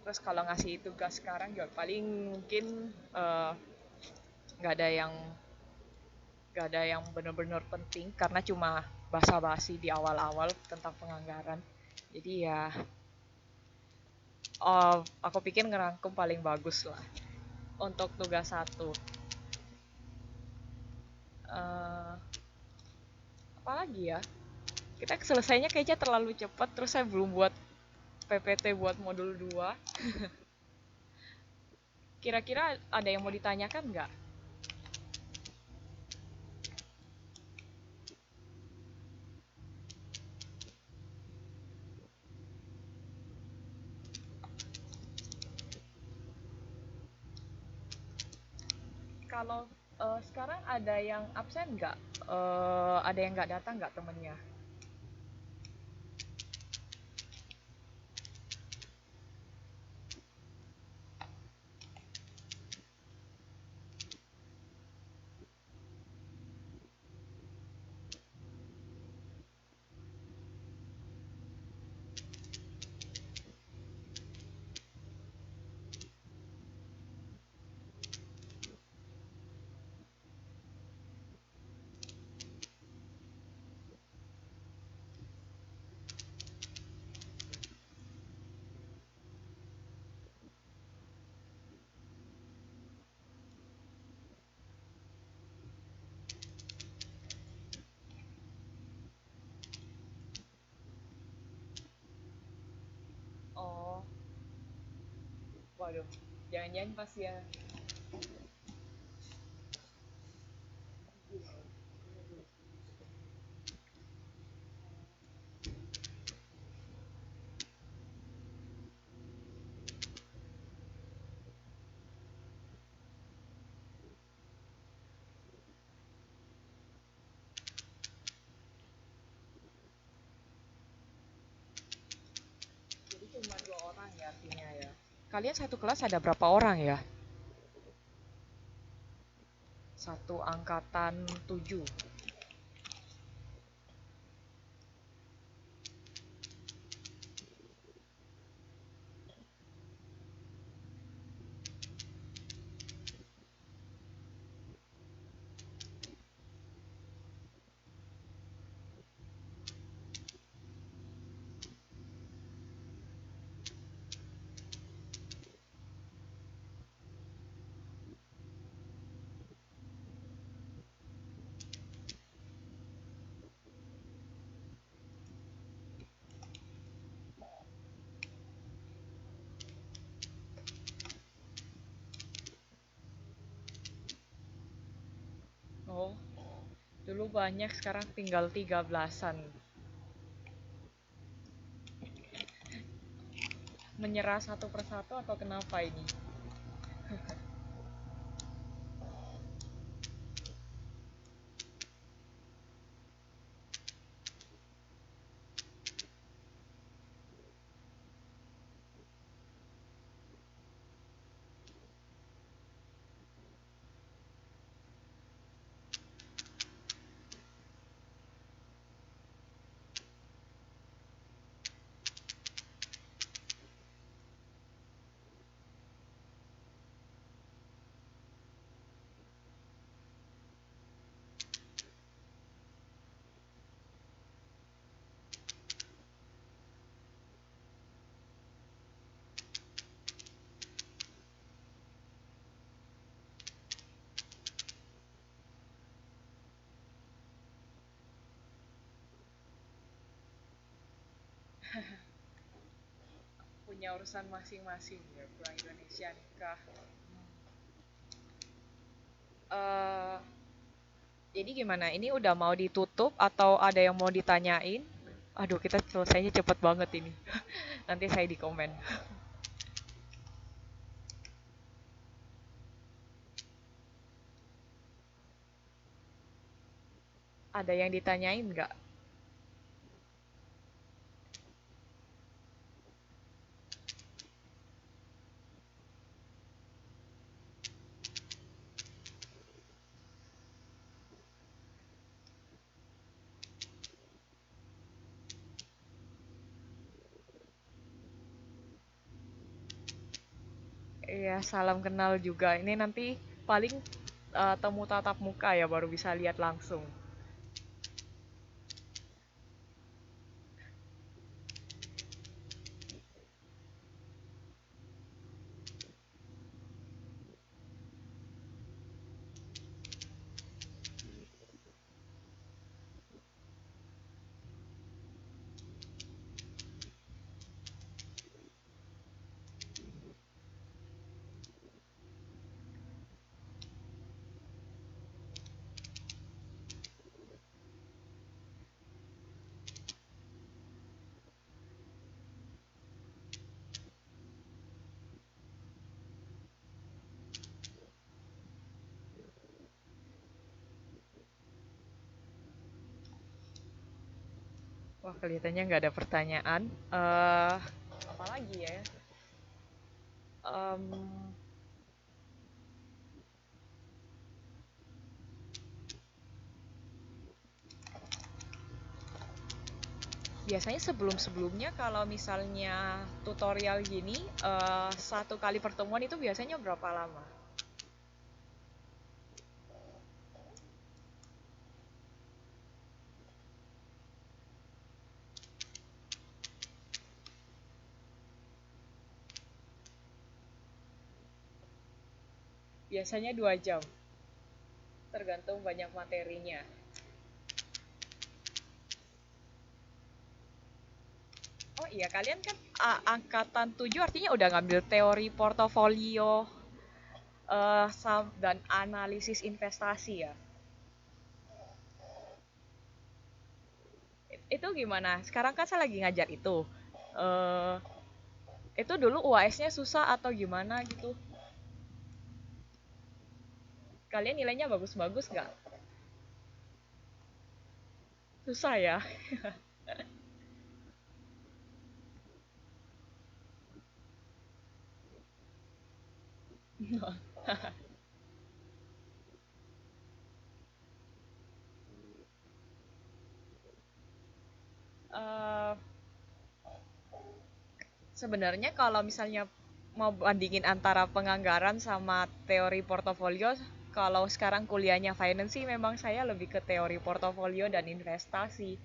Terus kalau ngasih tugas sekarang juga paling mungkin eh, nggak ada yang nggak ada yang benar-benar penting karena cuma basa-basi di awal-awal tentang penganggaran. Jadi ya, aku pikir ngerangkum paling bagus lah untuk tugas satu. Eh, Apalagi ya? Kita selesainya kayaknya terlalu cepat, terus saya belum buat PPT buat modul 2. Kira-kira ada yang mau ditanyakan nggak? Kalau sekarang ada yang absen nggak? Ada yang nggak datang nggak temennya? Oh, waduh. Jangan-jangan pas ya. Jadi cuma 2 orang ya artinya ya. Kalian satu kelas ada berapa orang ya? Satu angkatan 7. Dulu banyak, sekarang tinggal 13-an. Menyerah satu persatu atau kenapa ini? Punya urusan masing-masing ya, pulang Indonesia nikah. Eh, jadi gimana? Ini udah mau ditutup atau ada yang mau ditanyain? Aduh, kita selesainya cepet banget ini. Nanti saya di komen. Ada yang ditanyain nggak? Iya, salam kenal juga. Ini nanti paling temu tatap muka ya, baru bisa lihat langsung. Wah, kelihatannya nggak ada pertanyaan. Apa lagi ya? Em, biasanya sebelum-sebelumnya kalau misalnya tutorial gini, satu kali pertemuan itu biasanya berapa lama? Biasanya 2 jam, tergantung banyak materinya. Oh iya, kalian kan angkatan 7 artinya udah ngambil teori portofolio dan analisis investasi ya. Itu gimana? Sekarang kan saya lagi ngajar itu. Eh, itu dulu UAS-nya susah atau gimana gitu? Kalian nilainya bagus-bagus nggak? Susah ya? Eh, sebenarnya kalau misalnya mau bandingin antara penganggaran sama teori portofolio, kalau sekarang kuliahnya finance sih memang saya lebih ke teori portofolio dan investasi.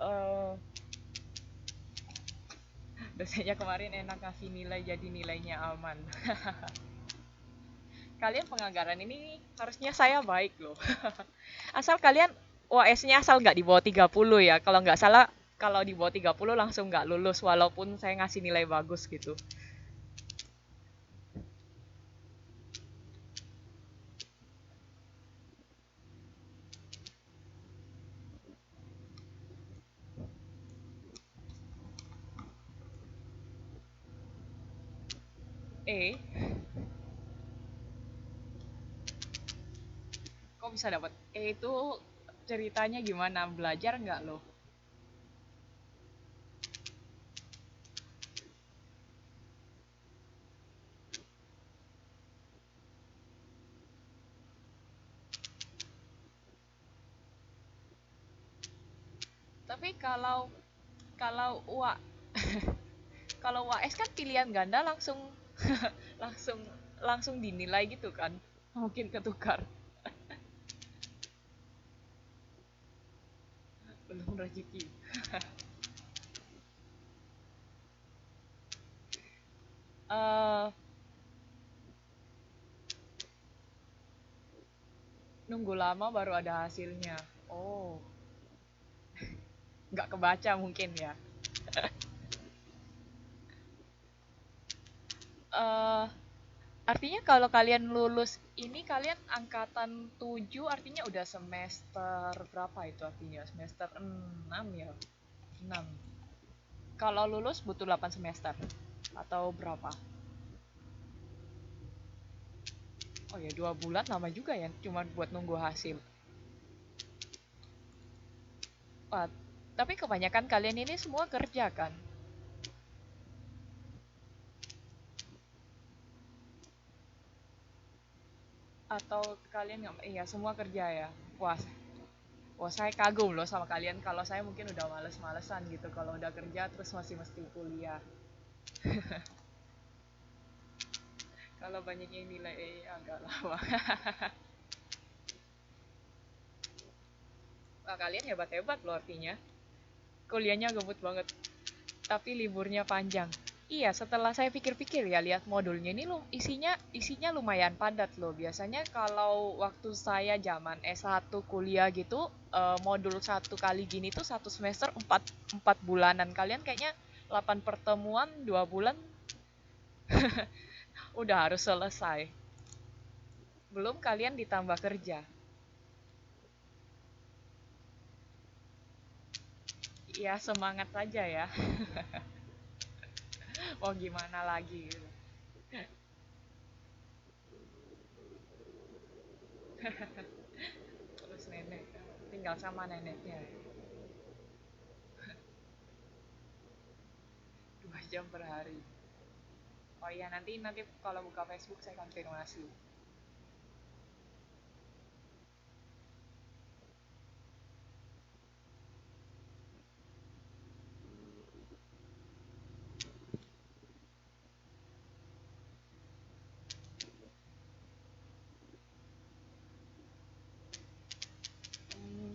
Eh, dosennya kemarin enak kasih nilai jadi nilainya aman. Kalian penganggaran ini harusnya saya baik loh. Asal kalian UAS-nya asal nggak di bawah 30 ya. Kalau nggak salah, kalau di bawah 30 langsung nggak lulus walaupun saya ngasih nilai bagus gitu. E. Kok bisa dapat E itu, ceritanya gimana, belajar nggak lo? Tapi kalau kalau UA kalau UAS kan pilihan ganda langsung langsung langsung dinilai gitu kan, mungkin ketukar. Belum rezeki. eh Nunggu lama baru ada hasilnya. Oh, nggak kebaca mungkin ya. eh Artinya kalau kalian lulus ini, kalian angkatan 7 artinya udah semester berapa itu artinya? Semester 6 ya? 6. Kalau lulus butuh 8 semester atau berapa? Oh ya, 2 bulan lama juga ya, cuma buat nunggu hasil. Wah, tapi kebanyakan kalian ini semua kerja kan? Atau kalian nggak? Iya, semua kerja ya. Wah, wah, saya kagum loh sama kalian. Kalau saya mungkin udah males-malesan gitu. Kalau udah kerja terus masih mesti kuliah. Kalau banyak yang nilai agak lama. Wah, kalian hebat-hebat loh artinya. Kuliahnya gabut banget, tapi liburnya panjang. Iya, setelah saya pikir-pikir ya, lihat modulnya ini lo isinya lumayan padat loh. Biasanya kalau waktu saya zaman S1 kuliah gitu, modul satu kali gini tuh satu semester 4 bulanan. Kalian kayaknya 8 pertemuan 2 bulan udah harus selesai. Belum kalian ditambah kerja. Ya semangat saja ya. Mau gimana lagi gitu. Terus nenek tinggal sama neneknya 2 jam per hari. Oh iya, nanti nanti kalau buka Facebook saya konfirmasi. Hmm,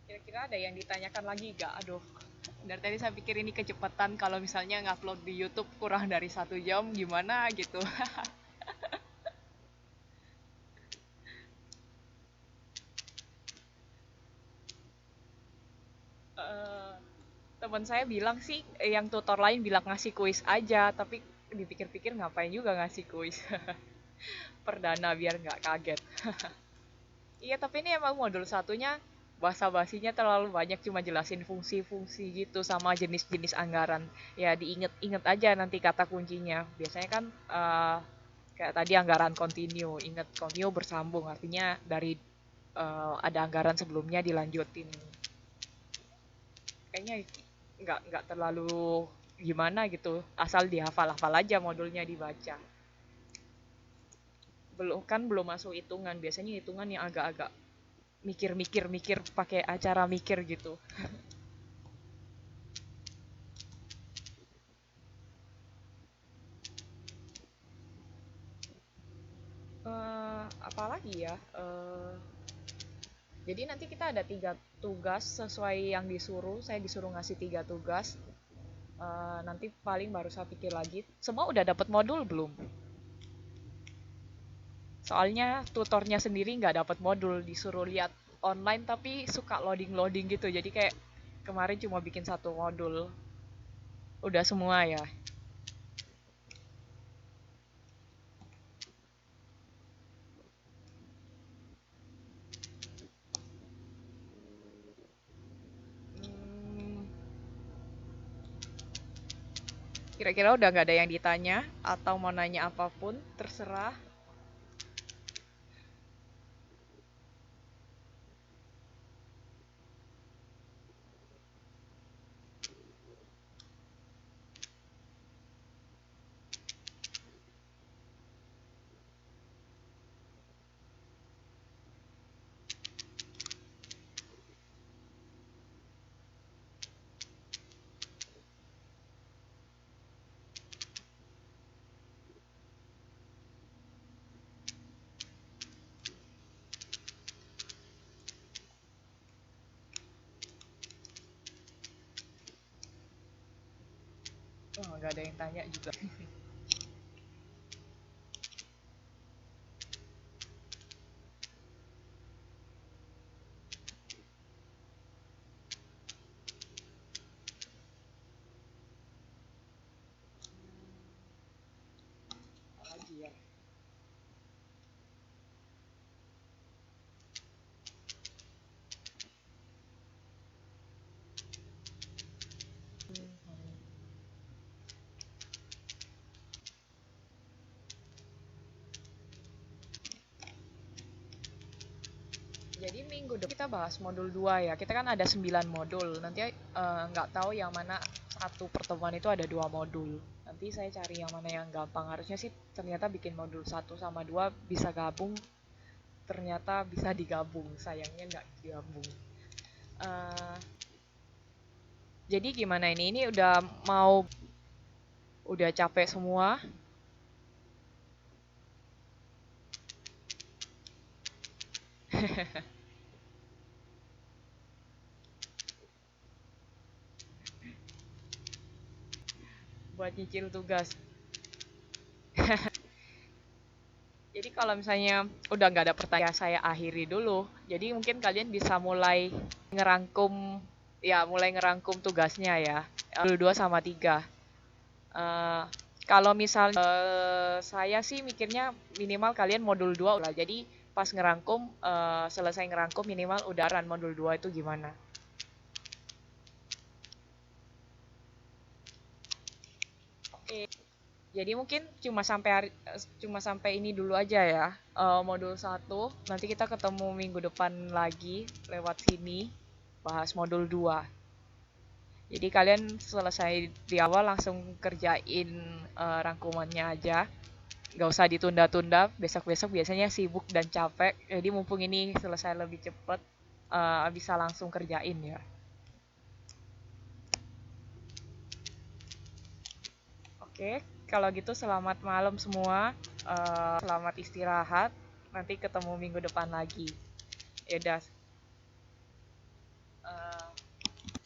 kira-kira ada yang ditanyakan lagi gak? Aduh, dari tadi saya pikir ini kecepatan, kalau misalnya ngupload di YouTube kurang dari 1 jam gimana gitu. Eh, Teman saya bilang sih, yang tutor lain bilang ngasih kuis aja, tapi dipikir-pikir ngapain juga ngasih kuis. Perdana biar nggak kaget. Iya, tapi ini emang modul satunya basa-basinya terlalu banyak, cuma jelasin fungsi-fungsi gitu sama jenis-jenis anggaran. Ya diinget-inget aja nanti kata kuncinya. Biasanya kan kayak tadi anggaran kontinu, inget kontinu bersambung, artinya dari ada anggaran sebelumnya dilanjutin. Kayaknya nggak terlalu gimana gitu, asal dihafal-hafal aja modulnya dibaca. Belum masuk hitungan, biasanya hitungan yang agak-agak mikir-mikir pakai acara mikir gitu. Apalagi ya, jadi nanti kita ada 3 tugas sesuai yang disuruh. Saya disuruh ngasih 3 tugas. Nanti paling baru saya pikir lagi. Semua udah dapat modul belum? Soalnya tutornya sendiri nggak dapat modul, disuruh lihat online tapi suka loading-loading gitu. Jadi kayak kemarin cuma bikin 1 modul. Udah semua ya. Hmm, Kira-kira udah nggak ada yang ditanya atau mau nanya apapun, terserah. Oh, nggak ada yang tanya juga. Lagi ya. Jadi minggu depan kita bahas modul 2 ya. Kita kan ada 9 modul. Nanti nggak tahu yang mana satu pertemuan itu ada 2 modul. Nanti saya cari yang mana yang gampang. Harusnya sih ternyata bikin modul 1 sama 2 bisa gabung. Ternyata bisa digabung. Sayangnya nggak digabung. Eh, jadi gimana ini? Ini udah capek semua. Buat nyicil tugas. Jadi kalau misalnya udah nggak ada pertanyaan, saya akhiri dulu. Jadi mungkin kalian bisa ngerangkum, mulai ngerangkum tugasnya ya. Modul 2 sama 3. Eh, kalau misalnya saya sih mikirnya minimal kalian modul 2 lah. Jadi pas ngerangkum, selesai ngerangkum minimal udaran modul 2 itu gimana. Oke. Jadi mungkin cuma sampai ini dulu aja ya. Modul 1 nanti kita ketemu minggu depan lagi lewat sini bahas modul 2. Jadi kalian selesai di awal langsung kerjain rangkumannya aja. Gak usah ditunda-tunda, besok-besok biasanya sibuk dan capek. Jadi mumpung ini selesai lebih cepet, bisa langsung kerjain ya. Oke, kalau gitu selamat malam semua. Selamat istirahat. Nanti ketemu minggu depan lagi. Ya udah, eh,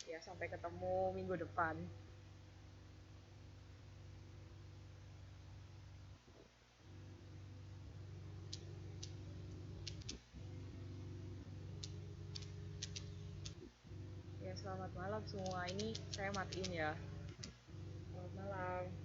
ya sampai ketemu minggu depan. Ya selamat malam semua. Ini saya matiin ya. Selamat malam.